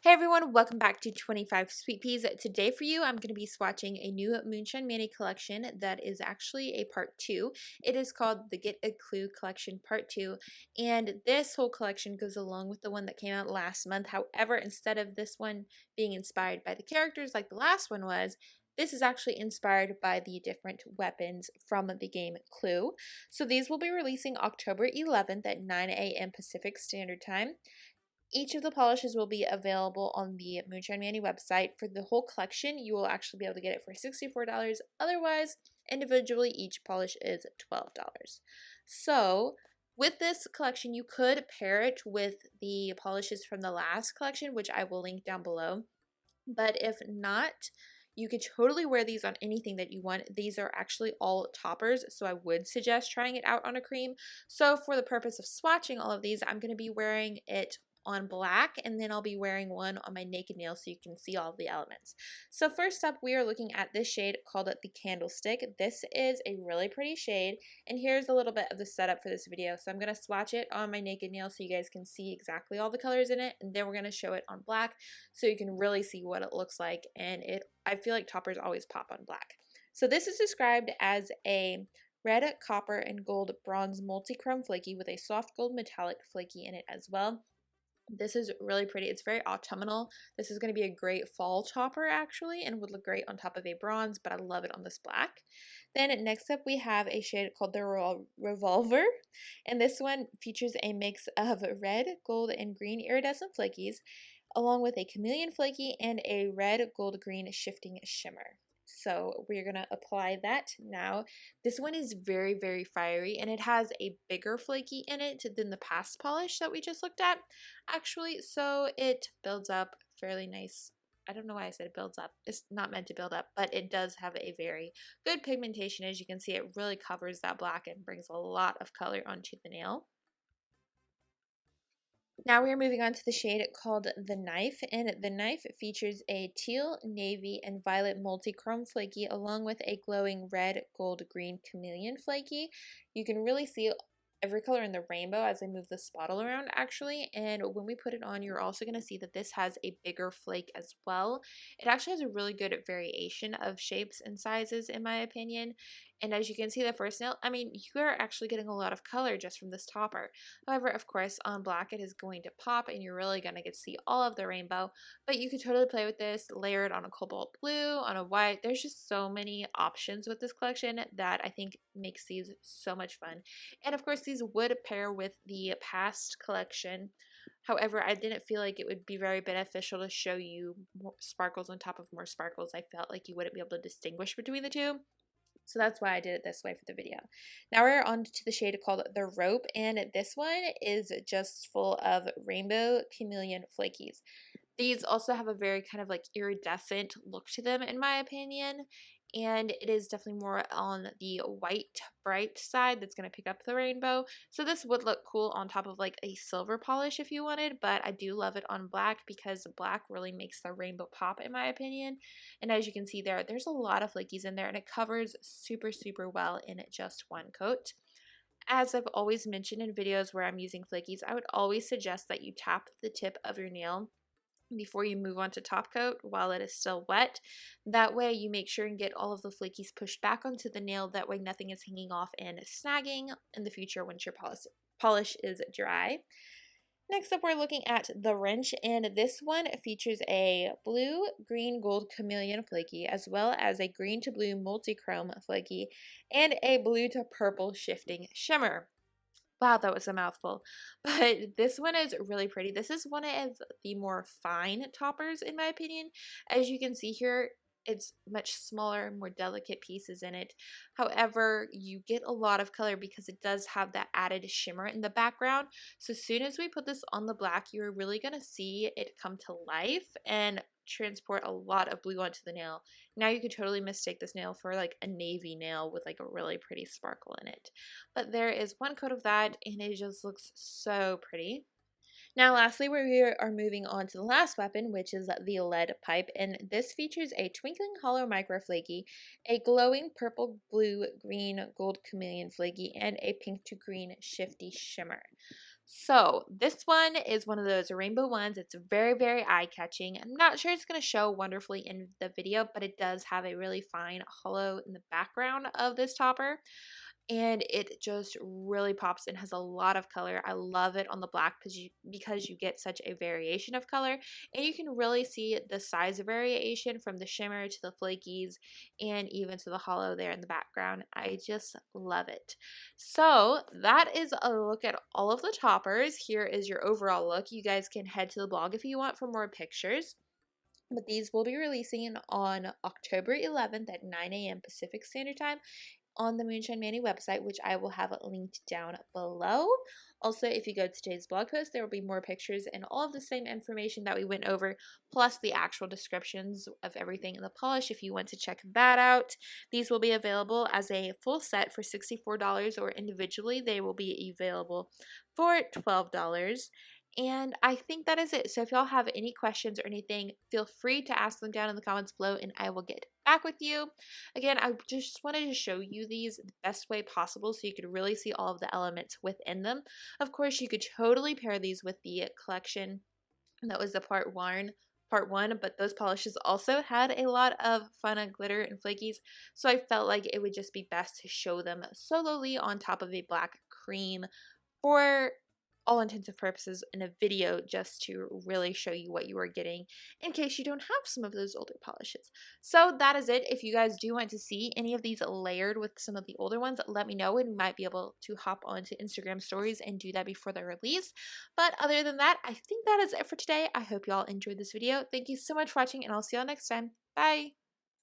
Hey everyone, welcome back to 25 Sweet Peas. Today for you, I'm going to be swatching a new Moonshine Manny collection that is actually a part 2. It is called the Get a Clue Collection Part 2, and this whole collection goes along with the one that came out last month. However, instead of this one being inspired by the characters like the last one was, this is actually inspired by the different weapons from the game Clue. So these will be releasing October 11th at 9 a.m. Pacific Standard Time. Each of the polishes will be available on the Moonshine Manny website. For the whole collection, you will actually be able to get it for $64. Otherwise, individually, each polish is $12. So, with this collection, you could pair it with the polishes from the last collection, which I will link down below. But if not, you could totally wear these on anything that you want. These are actually all toppers, so I would suggest trying it out on a cream. So for the purpose of swatching all of these, I'm going to be wearing it on black, and then I'll be wearing one on my naked nail so you can see all the elements. So first up, we are looking at this shade called the Candlestick. This is a really pretty shade, and here's a little bit of the setup for this video. So I'm going to swatch it on my naked nail so you guys can see exactly all the colors in it, and then we're going to show it on black so you can really see what it looks like, and I feel like toppers always pop on black. So this is described as a red, copper, and gold bronze multi-chrome flaky with a soft gold metallic flaky in it as well. This is really pretty. It's very autumnal. This is going to be a great fall topper actually, and would look great on top of a bronze, but I love it on this black. Then next up we have a shade called the Revolver, and this one features a mix of red, gold, and green iridescent flakies, along with a chameleon flaky and a red, gold, green shifting shimmer. So we're going to apply that now. This one is very, very fiery, and it has a bigger flaky in it than the past polish that we just looked at, actually. So it builds up fairly nice. I don't know why I said it builds up. It's not meant to build up, but it does have a very good pigmentation. As you can see, it really covers that black and brings a lot of color onto the nail. Now we are moving on to the shade called The Knife, and The Knife features a teal, navy, and violet multi-chrome flaky along with a glowing red, gold, green chameleon flaky. You can really see every color in the rainbow as I move this bottle around actually, and when we put it on, you're also going to see that this has a bigger flake as well. It actually has a really good variation of shapes and sizes in my opinion, and as you can see the first nail, I mean, you are actually getting a lot of color just from this topper. However, of course, on black it is going to pop and you're really going to get to see all of the rainbow, but you could totally play with this, layer it on a cobalt blue, on a white. There's just so many options with this collection that I think makes these so much fun. And of course, these would pair with the past collection. However, I didn't feel like it would be very beneficial to show you more sparkles on top of more sparkles. I felt like you wouldn't be able to distinguish between the two. So that's why I did it this way for the video. Now we're on to the shade called The Rope, and this one is just full of rainbow chameleon flakies. These also have a very kind of like iridescent look to them in my opinion, and it is definitely more on the white bright side that's going to pick up the rainbow. So this would look cool on top of like a silver polish if you wanted, but I do love it on black because black really makes the rainbow pop in my opinion. And as you can see there's a lot of flakies in there, and it covers super, super well in just one coat. As I've always mentioned in videos where I'm using flakies, I would always suggest that you tap the tip of your nail before you move on to top coat while it is still wet. That way you make sure and get all of the flakies pushed back onto the nail. That way nothing is hanging off and snagging in the future once your polish is dry. Next up, we're looking at the Wrench, and this one features a blue, green, gold chameleon flaky, as well as a green to blue multi-chrome flaky, and a blue to purple shifting shimmer. Wow, that was a mouthful. But this one is really pretty. This is one of the more fine toppers in my opinion. As you can see here, it's much smaller, more delicate pieces in it. However, you get a lot of color because it does have that added shimmer in the background. So as soon as we put this on the black, you're really going to see it come to life and transport a lot of blue onto the nail. Now you could totally mistake this nail for like a navy nail with like a really pretty sparkle in it. But there is one coat of that and it just looks so pretty. Now lastly, we are moving on to the last weapon, which is the Lead Pipe, and this features a twinkling hollow micro flaky, a glowing purple, blue, green, gold chameleon flaky, and a pink to green shifty shimmer. So this one is one of those rainbow ones. It's very, very eye-catching. I'm not sure it's going to show wonderfully in the video, but it does have a really fine hollow in the background of this topper, and it just really pops and has a lot of color. I love it on the black because you get such a variation of color, and you can really see the size variation from the shimmer to the flakies and even to the hollow there in the background. I just love it. So that is a look at all of the toppers. Here is your overall look. You guys can head to the blog if you want for more pictures. But these will be releasing on October 11th at 9 a.m. Pacific Standard Time on the Moonshine Manny website, which I will have linked down below. Also, if you go to today's blog post, there will be more pictures and all of the same information that we went over, plus the actual descriptions of everything in the polish if you want to check that out. These will be available as a full set for $64, or individually they will be available for $12. And I think that is it. So if y'all have any questions or anything, feel free to ask them down in the comments below and I will get back with you. Again, I just wanted to show you these the best way possible so you could really see all of the elements within them. Of course, you could totally pair these with the collection that was the part one, but those polishes also had a lot of fun and glitter and flakies, so I felt like it would just be best to show them solely on top of a black cream for all intents and purposes in a video, just to really show you what you are getting in case you don't have some of those older polishes. So that is it. If you guys do want to see any of these layered with some of the older ones, let me know and we might be able to hop onto Instagram stories and do that before the release. But other than that, I think that is it for today. I hope you all enjoyed this video. Thank you so much for watching and I'll see y'all next time. Bye!